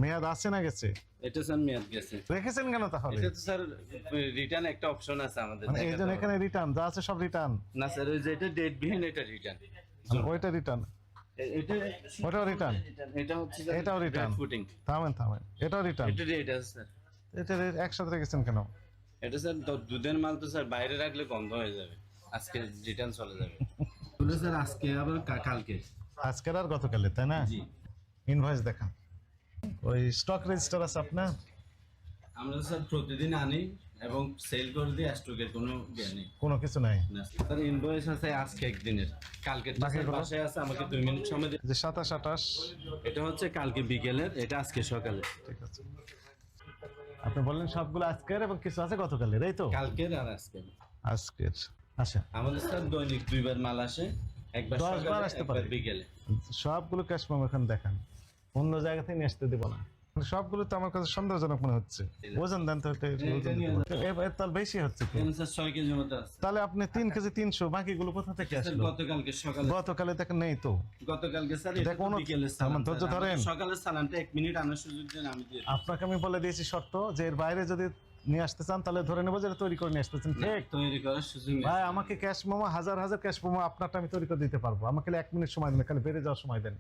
মেয়াদ আছে না গেছে? এটা স্যার মেয়াদ গেছে। রেখেছেন কেন তাহলে? এটা তো স্যার রিটার্ন একটা অপশন আছে আমাদের, মানে এই দেখাতে জন্য হবে। এখানে রিটার্ন যা আছে সব রিটার্ন? না স্যার, ওই যে এটা ডেট বিহীন, এটা রিটার্ন। ওইটা রিটার্ন, এটা ওটাও রিটার্ন, এটা হচ্ছে এটাও রিটার্ন। ফুটিং। থামেন থামেন, এটাও রিটার্ন। এটা ডেট আছে স্যার। এটা একসাথে রেখেছেন কেন? এটা স্যার দুধের মাল তো স্যার বাইরে রাখলে গন্ধ হয়ে যাবে, আজকে রিটার্ন চলে যাবে। ওটা স্যার আজকে আবার কালকে। আজকের আর গতকালে, তাই না? জি। ইনভয়েস দেখান। ওই স্টক রেজিস্টার আছে আপনার? আমরা স্যার প্রতিদিন আনি এবং সেল করে দিই, স্টকের কোনো ইয়ে নেই। কোনো কিছু নাই? না স্যার, ইনভয়েস আছে আজকে একদিনের, কালকে বাকিগুলো? বাসায় আছে, আমাকে 2 মিনিট সময় দিন। যে 27, 28 এটা হচ্ছে কালকে বিকেলের, এটা আজকে সকালে। ঠিক আছে। আপনি বললেন সবগুলো আজকের এবং কিছু আছে গতকালের, এই তো? কালকের আর আজকের। আজকের। আচ্ছা, আমাদের স্যার দৈনিক 2 বার মাল আসে, একবার 10 বার সকালে আসতে একবার পারে। বিকেলে। সবগুলো ক্যাশ মেমো এখানে দেখান, অন্য জায়গা থেকে নিয়ে আসতে দেবো না। সবগুলো তো আমার কাছে সন্দেহজনক মনে হচ্ছে। ওজন দেন তো, এটা ওজন তাহলে বেশি হচ্ছে তো। এখানে স্যার 6 কেজি মতো আছে। তাহলে আপনি 3 কেজি 300, বাকিগুলো কোথা থেকে স্যার আসলো? গতকালকে সকালে, গতকালে দেখেন নেই তো। গতকালকে স্যার এটা দেখো, তো বিকেলের আমার সালান। ধৈর্য স্যার, ধরেন। আমাদের সকালের সালানটা 1 মিনিট আনার সুযোগ দেন, আমি দিয়ে দিই। আপনাকে আমি বলে দিয়েছি শর্ত যে এর বাইরে যদি নিয়ে আসতে চান তাহলে ধরে নেবো যে এটা তৈরি করে নিয়ে আসতেছেন, না, ঠিক? তৈরি করার সুযোগ নেই। ভাই আমাকে ক্যাশ মোমো, হাজার হাজার ক্যাশ মোমো আপনারটা আমি তৈরি করে দিতে পারবো, আমাকে 1 মিনিট সময় দেন, খালি বেড়ে যাওয়ার সময় দেন।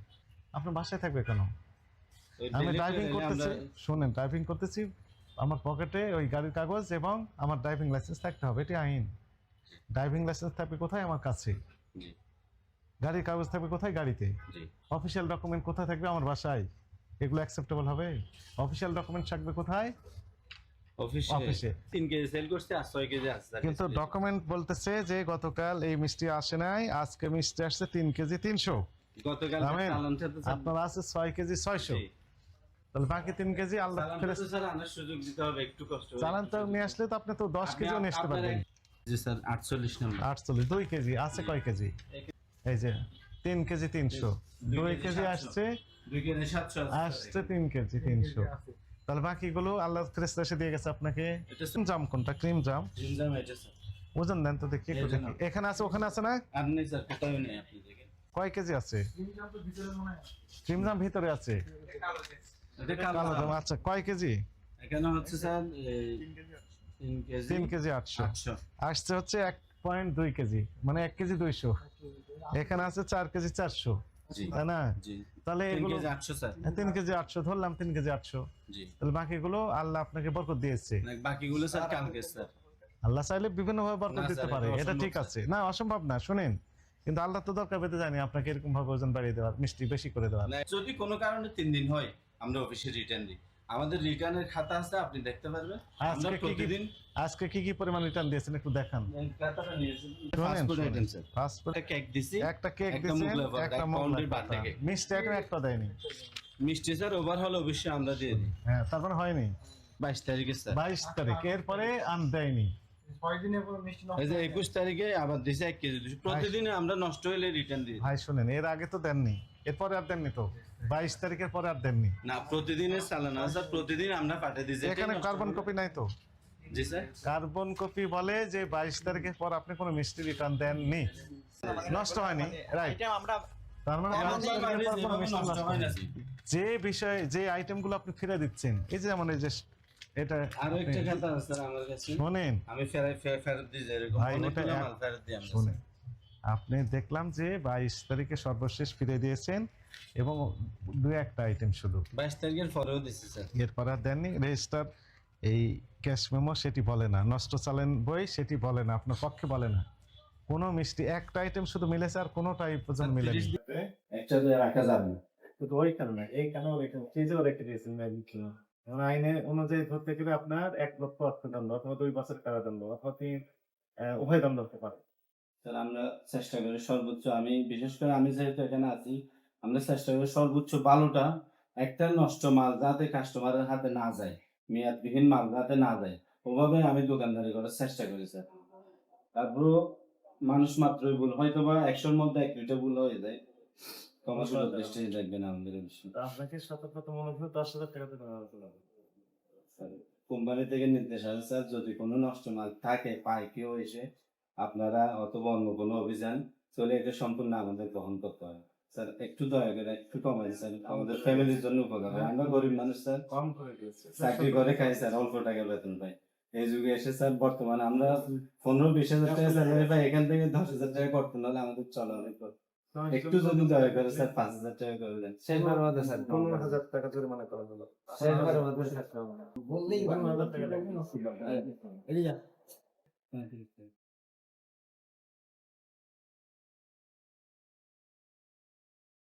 আপনার বাসায় থাকবে কেন? ওই আমি delivery ড্রাইভিং হলে করতেছি, আমরা- শোনেন, ড্রাইভিং করতেছি, আমার পকেটে ওই গাড়ির কাগজ এবং আমার ড্রাইভিং লাইসেন্স থাকতে হবে, এটি আইন। ড্রাইভিং লাইসেন্স থাকবে কোথায়? আমার কাছে। জি, গাড়ির কাগজ থাকবে কোথায়? গাড়িতে। জি। অফিসিয়াল ডকুমেন্ট কোথায় থাকবে? আমার বাসায়। এগুলো অ্যাকসেপ্টেবল হবে? অফিসিয়াল ডকুমেন্ট থাকবে কোথায়? অফিসে অফিসে। 3 কেজি সেল করছে আর 6 কেজি আছে স্যার। কিন্তু ডকুমেন্ট বলতেছে যে গতকাল এই মিষ্টি আসে নাই, আজকে মিষ্টি আসছে 3 কেজি 300। গতকাল আমেন। চালানটা তো স্যার, আপনার আছে 6 কেজি 600, জি। তাহলে বাকি 3 কেজি আল্লাহ চালানটা ফেরেস। তো স্যার আনার সুযোগ দিতে হবে, একটু কষ্ট করে। চালান তো নিয়ে আসলে তো আপনি তো 10 কেজিও নিয়ে আসতে পারবেন। জি স্যার, 48 নম্বর। 48, 2 কেজি আছে কয় কেজি? এই যে 3 কেজি 300, 2 কেজি আসছে, 2 কেজি 700 আসছে 3 কেজি 300। তাহলে বাকিগুলো আল্লাহ ফেরেশতা এসে দিয়ে গেছে আপনাকে। এটা ক্রিম জাম কোনটা? ক্রিম জাম। জিনজাম এটা স্যার। ওজন দেন তো দেখি একটু এই যে দেখি। না। এখানে আছে, ওখানে আছে না? আপনি স্যার কোথাও নেই, আপনি দেখেন। কয় কেজি আছে? ক্রিম জাম ভিতরে আছে। এটা কালো কালো জাম, আচ্ছা কয় কেজি? এখানে হচ্ছে স্যার 3 কেজি 3 কেজি 800। 800। আসছে হচ্ছে 1.2 কেজি, মানে 1 কেজি 200। এখানে আছে 4 কেজি 400, জি, তাই না? জি। তাহলে 3 এগুলো কেজি 800 স্যার। 3 কেজি 800 ধরলাম, 3 কেজি 800। জি। তাহলে বাকিগুলো আল্লাহ আপনাকে বরকত দিয়েছে। না, বাকিগুলো স্যার কালকে স্যার। আল্লাহ চাইলে বিভিন্ন ভাবে বরকত না দিতে স্যার, পারে, এটা এটা অসম্ভব ঠিক স্যার। আছে, না অসম্ভব না। শুনেন, কিন্তু আল্লাহ তো দরকার পেতে জানি আপনাকে এরকম ভাবে ওজন বাড়িয়ে দেওয়ার, মিষ্টি বেশি করে দেওয়ার। না, যদি কোনো কারণে 3 দিন হয়, আমরা অফিসে রিটার্ন দিই। আমাদের রিটার্নের খাতা আছে, আপনি দেখতে পারবেন। আমরা আজকে কি কি, প্রতিদিন আজকে কি কি পরিমাণ রিটার্ন দিয়েছেন একটু দেখান। খাতাটা নিয়েছি। শোনেন, ফাস্ট ফুড শোনেন। Item sir. ফাস্ট ফুড, একটা কেক দিছি, একটা কেক একটা দিয়েছেন, মোগলাই পাতা, একটা এক মোগলাই পাউন্ডের পাতা। Birthday cake. মিষ্টি আইটেম একটা দেয়নি। মিষ্টি স্যার ওভারঅল অবশ্যই আমরা দিয়ে দিই। হ্যাঁ, তারপরে হয়নি। 22 তারিখে স্যার। 22 তারিখ, এরপরে দেয়নি। এই যে 21 তারিখে আবার দিছে 1 কেজি 200। প্রতিদিন আমরা নষ্ট হলে রিটার্ন দিই। ভাই শুনেন, এর আগে তো দেননি, এরপরে আর দেননি তো? 22 তারিখের পরে আর দেননি? না, প্রতিদিনের চালান আছে স্যার, প্রতিদিন আমরা পাঠিয়ে দিই। এখানে কার্বন কপি নাই তো? জি স্যার। কার্বন কপি বলে যে 22 তারিখের পর আপনি কোনো মিষ্টি রিটার্ন দেননি, নষ্ট হয়নি, রাইট? তার মানে 22 তারিখের পর কোনো মিষ্টি নষ্ট হয়নি। যে বিষয়ে, যে আইটেমগুলো আপনি ফিরে দিচ্ছেন, এই যে যেমন এই যে এটা, আরো একটা খাতা আছে স্যার আমার কাছে, শোনেন আমি ফেরত দিই, এরকম ভাই, অনেকগুলো ওটা মাল ফেরত দিই আমরা। শুনেন, আপনি দেখলাম যে 22 তারিখে সর্বশেষ ফিরে দিয়েছেন এবং 2-1টা আইটেম শুধু, 22 তারিখের পরেও দিছি স্যার। এরপর আর দেননি। রেজিস্টার এই ক্যাশ মেমো সেটি বলে না, নষ্ট চালেন বই সেটি বলে না, আপনার পক্ষে বলে না। কোনো মিষ্টি একটা আইটেম শুধু মিলেছে, আর কোনোটাই পর্যন্ত মিলেনি। একটা রাখা যাবে না। কিন্তু ওই কারণে, এই কারণে ফ্রিজেও রেখে দিয়েছেন এখন আইনে অনুযায়ী ধরতে গেলে আপনার 1 লক্ষ অর্থদণ্ড অথবা 2 বছর কারাদণ্ড অথবা 3 উভয় দণ্ড হতে পারে। স্যার আমরা চেষ্টা করি সর্বোচ্চ, আমি বিশেষ করে আমি যেহেতু এখানে আছি, আমরা চেষ্টা করি সর্বোচ্চ ভালোটা, একটা নষ্ট মাল যাতে কাস্টমারের হাতে না যায়, মেয়াদবিহীন মাল যাতে না যায়, ওভাবে আমি দোকানদারি করার চেষ্টা করি স্যার। তারপরও মানুষ মাত্রই ভুল, হয়তো বা 100-র মধ্যে 1-2টা ভুল হয়ে যায়। কমার্শিয়াল দৃষ্টি দেখবেন আমাদের এই বিষয়ে। আপনাকে সতর্কতা মনে করে 10,000 টাকা দিতে হবে। স্যার, কোম্পানি থেকে নির্দেশ আছে স্যার, যদি কোনো নষ্ট মাল থাকে, পায় কেউ এসে, আপনারা অথবা অন্য কোনো অভিযান চলে, এটা সম্পূর্ণ আমাদের গ্রহণ করতে হয়। স্যার একটু দয়া করে একটু কমাই স্যার, আমাদের ফ্যামিলির জন্য উপকার হয়। আমরা গরিব মানুষ স্যার, কম করে দিয়েছে চাকরি করে খাই স্যার, অল্প টাকা বেতন পাই। এই যুগে এসে স্যার বর্তমানে আমরা 15-20 হাজার টাকা স্যালারি পাই, এখান থেকে 10,000 টাকা করতে হলে আমাদের চলে অনেক কষ্ট। একটু যদি দয়া করে স্যার 5,000 টাকা করে দেন। শেষবার মধ্যে স্যার 15,000 টাকা জরিমানা করা হলো শেষবার মধ্যে স্যার বললেই 15,000 টাকা